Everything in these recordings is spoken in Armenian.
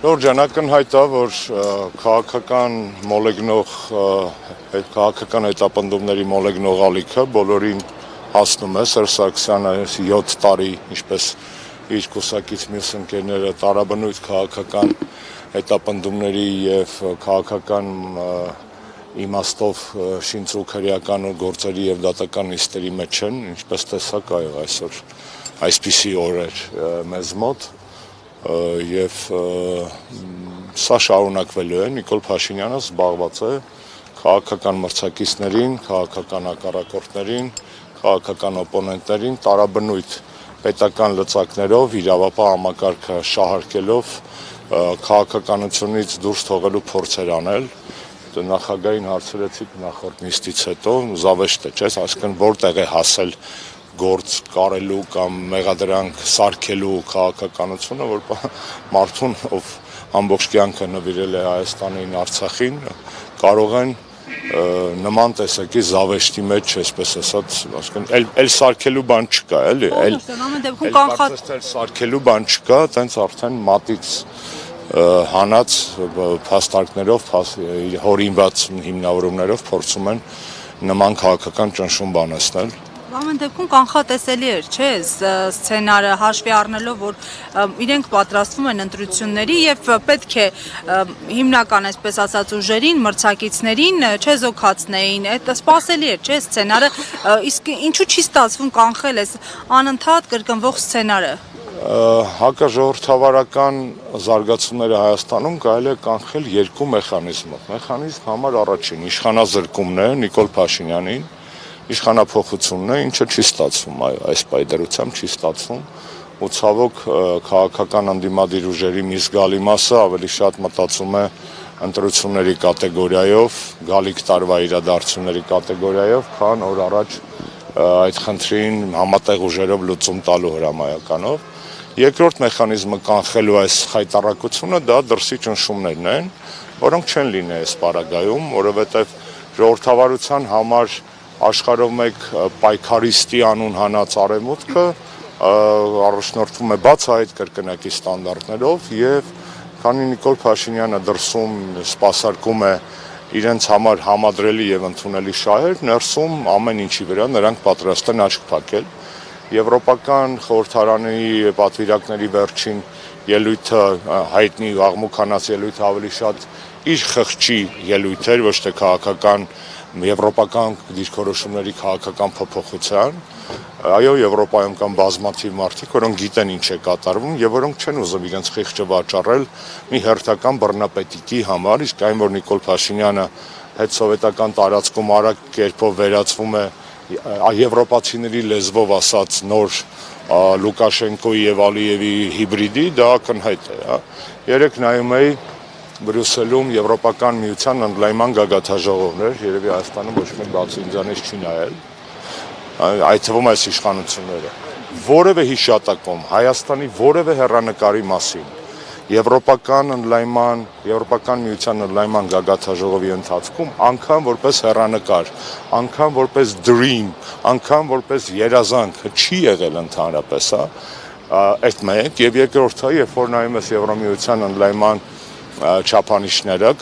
Ջանական հայտա, որ քաղաքական մոլեգնող քաղաքական հետապնդումների մոլեգնող ալիքը բոլորին հասնում է Սերժ Սարգսյանը 7 տարի, ինչպես իր կուսակից մյուս ընկերները տարաբնույթ քաղաքական հետապնդումների եւ քաղաքական իմաստով շինծուքերական գործերի եւ դատական նիստերի մեջ են, ինչպես տեսակ այսօր այսպիսի օրեր մեզ մոտ եւ սա շարունակվելու է Նիկոլ Փաշինյանը զբաղված է քաղաքական մրցակիցներին, քաղաքական հակառակորդներին, քաղաքական օպոնենտներին տարաբնույթ պետական լծակներով իրավապահ համակարգը շահարկելով քաղաքականությունից դուրս թողելու փորձեր անել նախագահին հարցրեցիք նախորդ նիստից հետո զավեշտ է, չէ՞, այսինքն որտեղ է հասել գործ կարելու կամ մեղադրանք սարքելու քաղաքականությունը, որ մարդուն, ով ամբողջ կյանքը նվիրել է Հայաստանին, Արցախին, կարող են նման տեսակի զավեշտի մեջ, այսպես ասած, այսինքն էլ սարքելու բան չկա, էլի, էլ սարքելու բան չկա, տենց արդեն մատից հանած փաստարկներով, հորինված հիմնավորումներով փորձում են նման քաղաքական ճնշում բանացնել։ Ամեն դեպքում կանխատեսելի էր, չէ՞, սցենարը հաշվի առնելով, որ իրենք պատրաստվում են ընտրությունների եւ պետք է հիմնական, այսպես ասած, ուժերին, մրցակիցներին չեզոքացնեին, այդ սպասելի էր, չէ՞, սցենարը, իսկ ինչու չի ստացվում կանխել այս անընդհատ կրկնվող սցենարը։ Հակաժողովրդավարական զարգացումները Հայաստանում կարելի է կանխել երկու մեխանիզմով։ Մեխանիզմ համար առաջին իշխանազրկումն է Նիկոլ Փաշինյանին, իշխանափոխությունն է, ինչը չի ստացվում, այս պայդրությամբ չի ստացվում, ու ցավոք քաղաքական ընդդիմադիր ուժերի մի զգալի մասը ավելի շատ մտածում է ընտրությունների կատեգորիայով, գալիք տարվա իրադարձությունների կատեգորիայով, քան օր առաջ այդ խնդրին համատեղ ուժերով լուծում տալու հրամայականով։ Երկրորդ մեխանիզմը կանխելու այս խայտառակությունը դա դրսի ճնշումներն են, որոնք չեն լինի այս պարագայում, որովհետև ժողովրդավարության համար աշխարհով մեկ պայքարիստի անուն հանած արևմուտքը առաջնորդվում է բացահայտ կրկնակի ստանդարտներով եւ քանի Նիկոլ Փաշինյանը դրսում սպասարկում է իրենց համար համադրելի եւ ընդունելի շահեր, ներսում ամեն ինչի վրա նրանք պատրաստ են աչք փակել։ Եվրոպական խորհրդարանի պատվիրակների վերջին ելույթը հայտնի աղմուկանաց ելույթը ավելի շատ իր խղճի ելույթ էր, ոչ թե քաղաքական եվրոպական դիրքորոշումների քաղաքական փոփոխության, այո, Եվրոպայում կան բազմաթիվ մարդիկ, որոնք գիտեն ինչ է կատարվում եւ որոնք չեն ուզում իրենց խիղճը վաճառել մի հերթական բռնապետիկի համար, իսկ այն որ Նիկոլ Փաշինյանը հետսովետական տարածքում արագ կերպով վերածվում է եվրոպացիների լեզվով ասած նոր Լուկաշենկոյի եւ Ալիևի հիբրիդի, դա ակնհայտ է, Երեք նայում էի Բրյուսելում Եվրոպական միության ընդլայնման գագաթաժողովներ, երևի Հայաստանում ոչ մեկ բացի ինձանից չի նայել, այդ թվում այս իշխանությունները, որևէ հիշատակում Հայաստանի որևէ հեռանկարի մասին, Եվրոպական միության ընդլայնման գագաթաժողովի ընթացքում, անգամ որպես հեռանկար, անգամ որպես dream, անգամ որպես երազանք չի եղել ընդհանրապես, այդ մեկ, եւ երկրորդը, երբ որ նայում ես Եվրամիության ընդլայնման չափանիշները,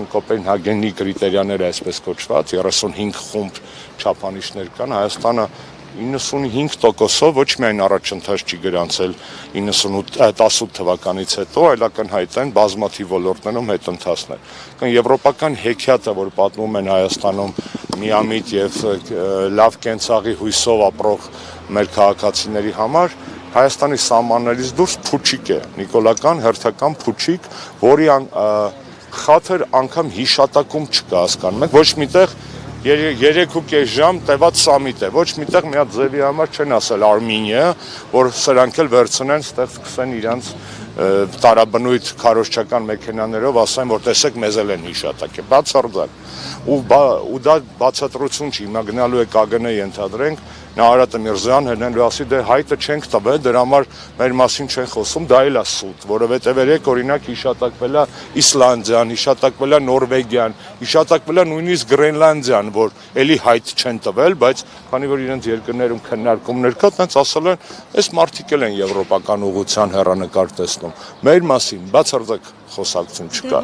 Կոպենհագենի կրիտերիաները այսպես կոչված, 35 խումբ չափանիշներ կան, Հայաստանը 95%-ով ոչ միայն առաջընթաց չի գրանցել 18 թվականից հետո, այլ ակնհայտ են բազմաթիվ ոլորտներում հետընթացներ։ Եվրոպական հեքիաթը, որ պատմում են Հայաստանում միամիտ եւ լավ կենցաղի հույսով ապրող մեր քաղաքացիների համար, Հայաստանի սահմաններից դուրս փուչիկ է, նիկոլական հերթական փուչիկ, որի խաթր անգամ հիշատակում չկա, հասկանում եք, ոչ միտեղ 3.5 ժամ տևած սամիտ է, ոչ միտեղ մի հատ ձևի համար չեն ասել Արմենիա, որ սրանք էլ վերցնեն, ստեղ սկսեն իրանց տարաբնույթ քարոզչական մեքենաներով ասեն, որ տեսեք մեզ էլ են հիշատակել, բացարձակ, ու դա բացատրություն չի, հիմա գնալու է ԿԳՆ ենթադրենք, Նահարատ Միրզոյան հենց ասի դե հայտը չենք տվել, դրա համար մեր մասին չեն խոսում, դա էլ է սուտ, որովհետև երեք օրինակ հիշատակվել է Իսլանդիան, հիշատակվել է Նորվեգիան, հիշատակվել է նույնիսկ Գրենլանդիան, որ էլի հայտ չեն տվել, բայց քանի որ իրենց երկրներում քննարկումներ կա, տենց ասել են, այս մարդիկ էլ են եվրոպական ուղղության հեռանկար տեսնում։ Մեր մասին բացարձակ խոսակցություն չկա։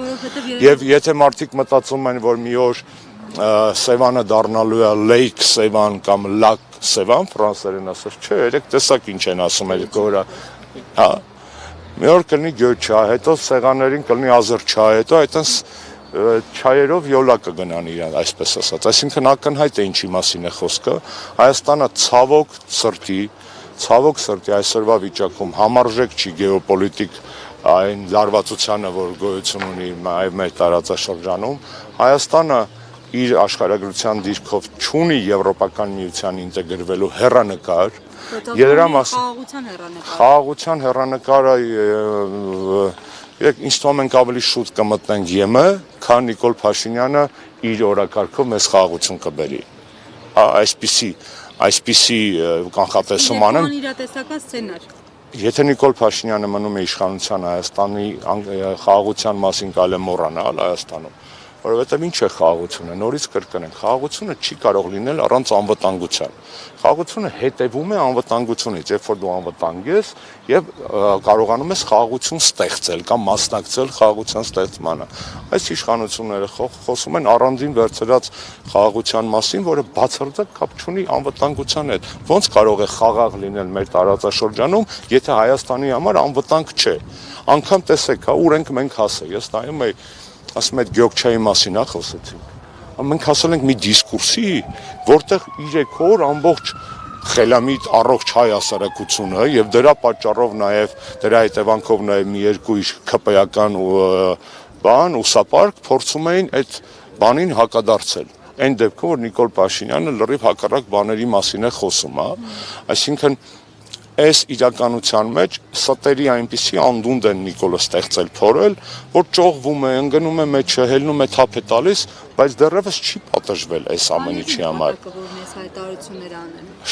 Եվ եթե մարդիկ մտածում են, որ մի օր Սևանը դառնալու է Lake Սևան կամ Lac Սևան, ֆրանսերեն ասած, չէ, երեք տեսակ ինչ են ասում այդ գորա։ Հա։ Մի օր կլինի գյոչա, հետո սեղաններին կլինի ազրչա, հետո այտենց չայերով յոլա կգնան իրան, այսպես ասած։ Այսինքն ակնհայտ է ինչի մասին է խոսքը։ Հայաստանը ցավոք սրտի այսօրվա վիճակում համարժեք չի գեոպոլիտիկ այն լարվածությանը, որ գոյություն ունի մեր տարածաշրջանում։ Հայաստանը իր աշխարհագրության դիրքով չունի Եվրոպական միության ինտեգրվելու հեռանկար, խաղաղության հեռանկարը ինձ թվում ենք ավելի շուտ կմտնենք ԵՄ, քան Նիկոլ Փաշինյանը իր օրակարգով մեզ խաղաղություն կբերի։ Այսպիսի կանխատեսում անեմ։ Իրատեսական սցենար։ Եթե Նիկոլ Փաշինյանը մնում է իշխանության Հայաստանի խաղաղության մասին կարելի է մոռանալ Հայաստանում, որովհետև ինչ է խաղաղությունը, նորից կրկնենք, խաղաղությունը չի կարող լինել առանց անվտանգության։ Խաղաղությունը հետևում է անվտանգությունից, երբ որ դու անվտանգ ես եւ կարողանում ես խաղաղություն ստեղծել կամ մասնակցել խաղաղության ստեղծմանը։ Այս իշխանությունները խոսում են առանձին վերցրած խաղաղության մասին, որը բացարձակ կապ չունի անվտանգության հետ։ Ոնց կարող է խաղաղ լինել մեր տարածաշրջանում, եթե Հայաստանի համար անվտանգ չէ։ Անկամ տեսեք, հա, ուր ենք մենք հասել։ Ես նայում եմ ասում այդ Գյոքչայի մասին է խոսեցինք։ Մենք հասել ենք մի դիսկուրսի, որտեղ 3 օր ամբողջ խելամիտ առողջ հայ հասարակությունը եւ դրա պատճառով նաեւ դրա հետևանքով նաեւ մի երկու ՔՊ-ական ուսապարկ փորձում էին այդ բանին հակադարձել։ Այն դեպքում որ Նիկոլ Փաշինյանը լրիվ հակառակ բաների մասին է խոսում, հա։ Այսինքն այս իրականության մեջ ստերի այնպիսի անդունդ են Նիկոլը ստեղծել փորել, որ ճողվում է, ընկնում է մեջը, հելնում է թափ է տալիս, բայց դեռևս չի պատժվել այս ամեն ինչի համար։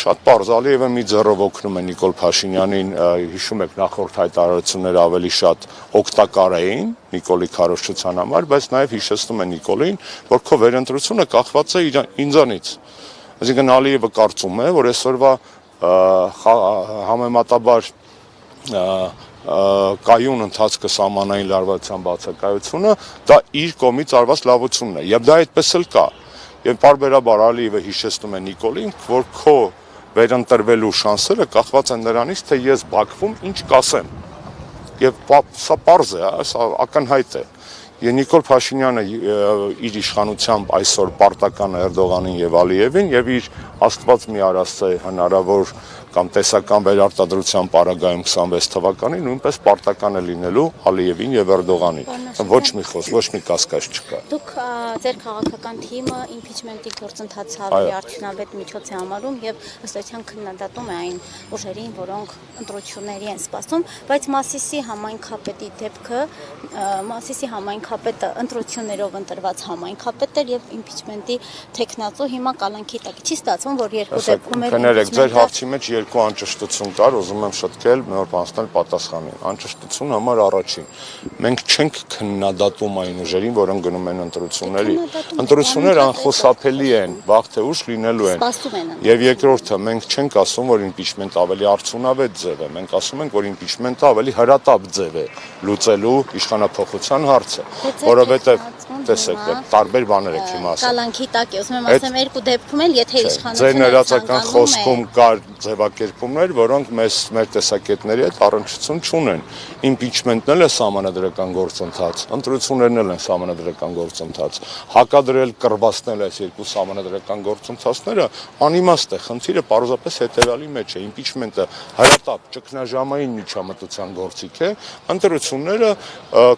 Շատ պարզ, Ալիևը մի ձեռով օգնում է Նիկոլ Փաշինյանին, հիշում եք նախորդ հայտարարությունները ավելի շատ օգտակար էին Նիկոլի քարոզչության համար, բայց նաև հիշեցնում է Նիկոլին, որ քո վերընտրությունը կախված է ինձանից։ Այսինքն Ալիևը կարծում է, որ այսօրվա համեմատաբար կայուն ընթացքը սահմանային լարվածության բացակայությունը դա իր կողմից արված լավությունն է եւ դա այդպես էլ կա եւ բարբերաբար Ալիևը հիշեցնում է Նիկոլին որ քո վերընտրվելու շանսերը կախված են նրանից թե ես Բաքվում ինչ կասեմ եւ սա պարզ է, սա ակնհայտ է Եվ Նիկոլ Փաշինյանը իր իշխանությամբ այսօր պարտական է Էրդողանին եւ Ալիևին եւ իր աստված մի արասցե հնարավոր կամ տեսական վերարտադրության պարագայում 26 թվականին նույնպես պարտական է լինելու Ալիևին եւ Էրդողանին։ Ոչ մի խոսք, ոչ մի կասկած չկա։ Դուք ձեր քաղաքական թիմը իմպիչմենտի գործընթացը ավելի արդյունավետ միջոց է համարում եւ ըստ էության քննադատում է այն ուժերին, որոնք ընտրությունների են սպասում, բայց Մասիսի համայնքապետի դեպքը Մասիսի համայնքապետը ընտրություններով ընտրված համայնքապետ էր եւ իմպիչմենտի տեխնացու հիմա կալանքի տակ չի ստացվում, որ երկու դեպքում էր Կներեք, ձեր հարցի մեջ երկու անճշտություն կար, ուզում եմ շտկել, մի օր բանստել պատասխանին։ Անճշտություն համար առաջին։ Մենք չենք քննադատում այն ուժերին, որոնք գնում են ընտրությունների։ Ընտրությունները անխուսափելի են, վաղ թե ուշ լինելու են։ Եվ երկրորդը, մենք չենք ասում, որ իմպիչմենտը ավելի արդյունավետ ձև է, մենք ասում ենք, որ իմպիչմենտը ավելի հրատապ ձև է լուծելու իշխանափոխության հարցը, որովհետև տեսեք, տարբեր բաներ եք հիմա ասում։ Կալանքի տակ է, ուզում եմ ասեմ, երկու դեպքում էլ, եթե իշխանությունը ձեր ներածական խոսքում կար ձևակերպումներ, որոնք մեր տեսակետների հետ առնչություն չունեն։ Իմպիչմենտն էլ է սահմանադրական գործընթաց, ընտրություններն էլ են սահմանադրական գործընթաց։ Հակադրել, կռվածնել այս երկու սահմանադրական գործընթացները անիմաստ է, խնդիրը պարզապես հետևյալի մեջ է։ Իմպիչմենտը հրատապ ճգնաժամային միջամտության գործիք է, ընտրությունները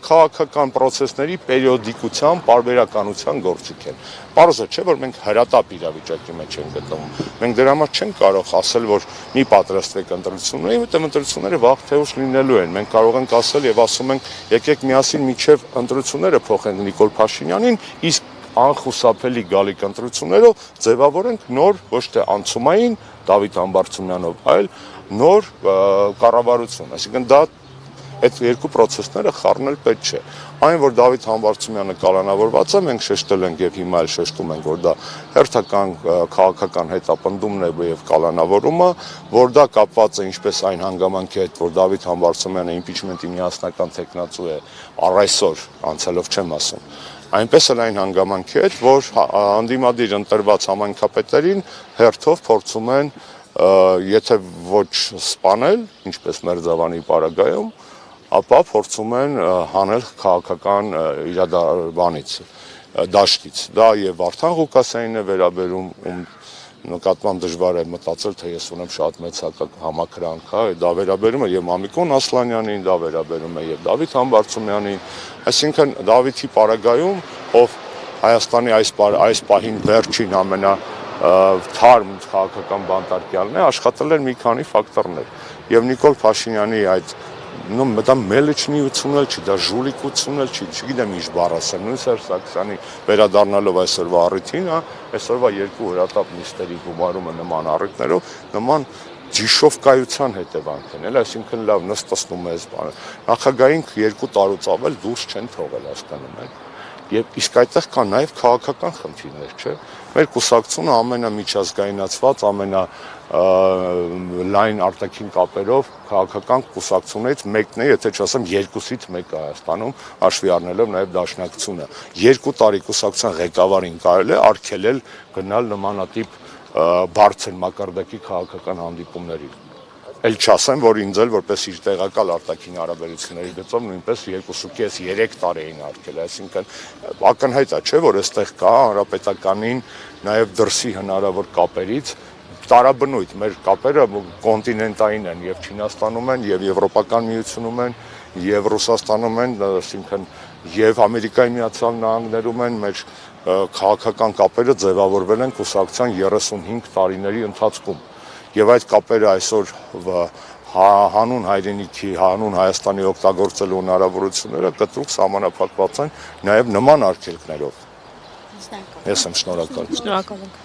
քաղաքական process-ների պերիոդիկության, պարբերականության գործիք են։ Պարզը չէ, որ մենք հրատապ իրավիճակի մեջ ենք գտնվում։ Մենք դրա համար չենք կարող ասել, որ մի պատրաստվեք ընտրությունների, որտեղ ընտրությունները վաղ թե ուշ լինելու են։ Մենք կարող ենք ասել եւ ասում ենք, եկեք միասին միջև ընտրությունները փոխենք Նիկոլ Փաշինյանին, իսկ անխուսափելի գալիք ընտրություններով ձևավորենք նոր ոչ թե անցումային, Դավիթ Համբարձումյանով, այլ նոր կառավարություն, այսինքն դա այդ երկու process-ները խառնել պետք չէ։ Այն, որ Դավիթ Համբարձումյանը կալանավորված է, մենք շեշտել ենք եւ հիմա էլ շեշտում ենք, որ դա հերթական քաղաքական հետապնդումն է եւ կալանավորումը, որ դա կապված է ինչպես այն հանգամանքի հետ, որ Դավիթ Համբարձումյանը impeachment-ի միասնական տեխնացու է առ այսօր, անցյալով չեմ ասում, այնպես էլ այն հանգամանքի հետ, որ անդիմադիր ընտրված համայնքապետերին հերթով փորձում են եթե ոչ սպանել, ինչպես Մերձավանի պարագայում, ապա փորձում են հանել քաղաքական իրադարձությունից, դաշտից։ Դա եւ Վարդան Ղուկասյանին է վերաբերում, ում նկատմամբ դժվար է մտածել, թե ես ունեմ շատ մեծ համակրանք, դա վերաբերում է եւ Մամիկոն Ասլանյանին, դա վերաբերում է եւ Դավիթ Համբարձումյանին, այսինքն Դավիթի պարագայում, ով Հայաստանի այս պահին վերջին թարմ քաղաքական բանտարկյալն է, աշխատել են մի քանի ֆակտորներ եւ Նիկոլ Փաշինյանի այդ դա մելիչնիություն էլ չի, դա ժուլիկություն էլ չի, չգիտեմ ինչ բառ ասեմ, նույն Սերժ Սարգսյանի վերադառնալով այսօրվա առիթին, այսօրվա երկու հրատապ նիստերի գումարումը նման առիթներով, նման ջիշովկայության հետևանք են, այսինքն լավ նստացնում է այս բանը։ Նախագահին 2 տարուց ավել դուրս չեն թողել, հասկանում եք։ Եվ իսկ այդտեղ կա նաև քաղաքական խնդիրներ, չէ՞։ Մեր կուսակցությունը ամենամիջազգայնացված, լայն արտաքին կապերով քաղաքական կուսակցություններից մեկն է, եթե չասեմ 2-ից մեկը Հայաստանում, հաշվի առնելով նաև Դաշնակցությունը։ 2 տարի կուսակցության ղեկավարին կարելի է արգելել գնալ նմանատիպ բարձր մակարդակի քաղաքական հանդիպումների։ Էլ չասեմ, որ ինձ էլ որպես իր տեղակալ արտաքին հարաբերությունների գծով նույնպես 2.5-3 տարի էին արգել, այսինքն ակնհայտ է, չէ, որ այստեղ կա հանրապետականին նաև դրսի հնարավոր կապերից տարաբնույթ, մեր կապերը կոնտինենտային են եւ Չինաստանում են, եւ Եվրոպական միությունում են, եւ Ռուսաստանում են, այսինքն եւ Ամերիկայի Միացյալ Նահանգներում են, մեր քաղաքական կապերը ձևավորվել են կուսակցության 35 տարիների ընթացքում։ Եվ այդ կապերը այսօր հանուն հայրենիքի, հանուն Հայաստանի օգտագործելու հնարավորությունները կտրուկ սահմանափակված են նաև նման արգելքներով։ Ես եմ շնորհակալ։ Շնորհակալ ենք։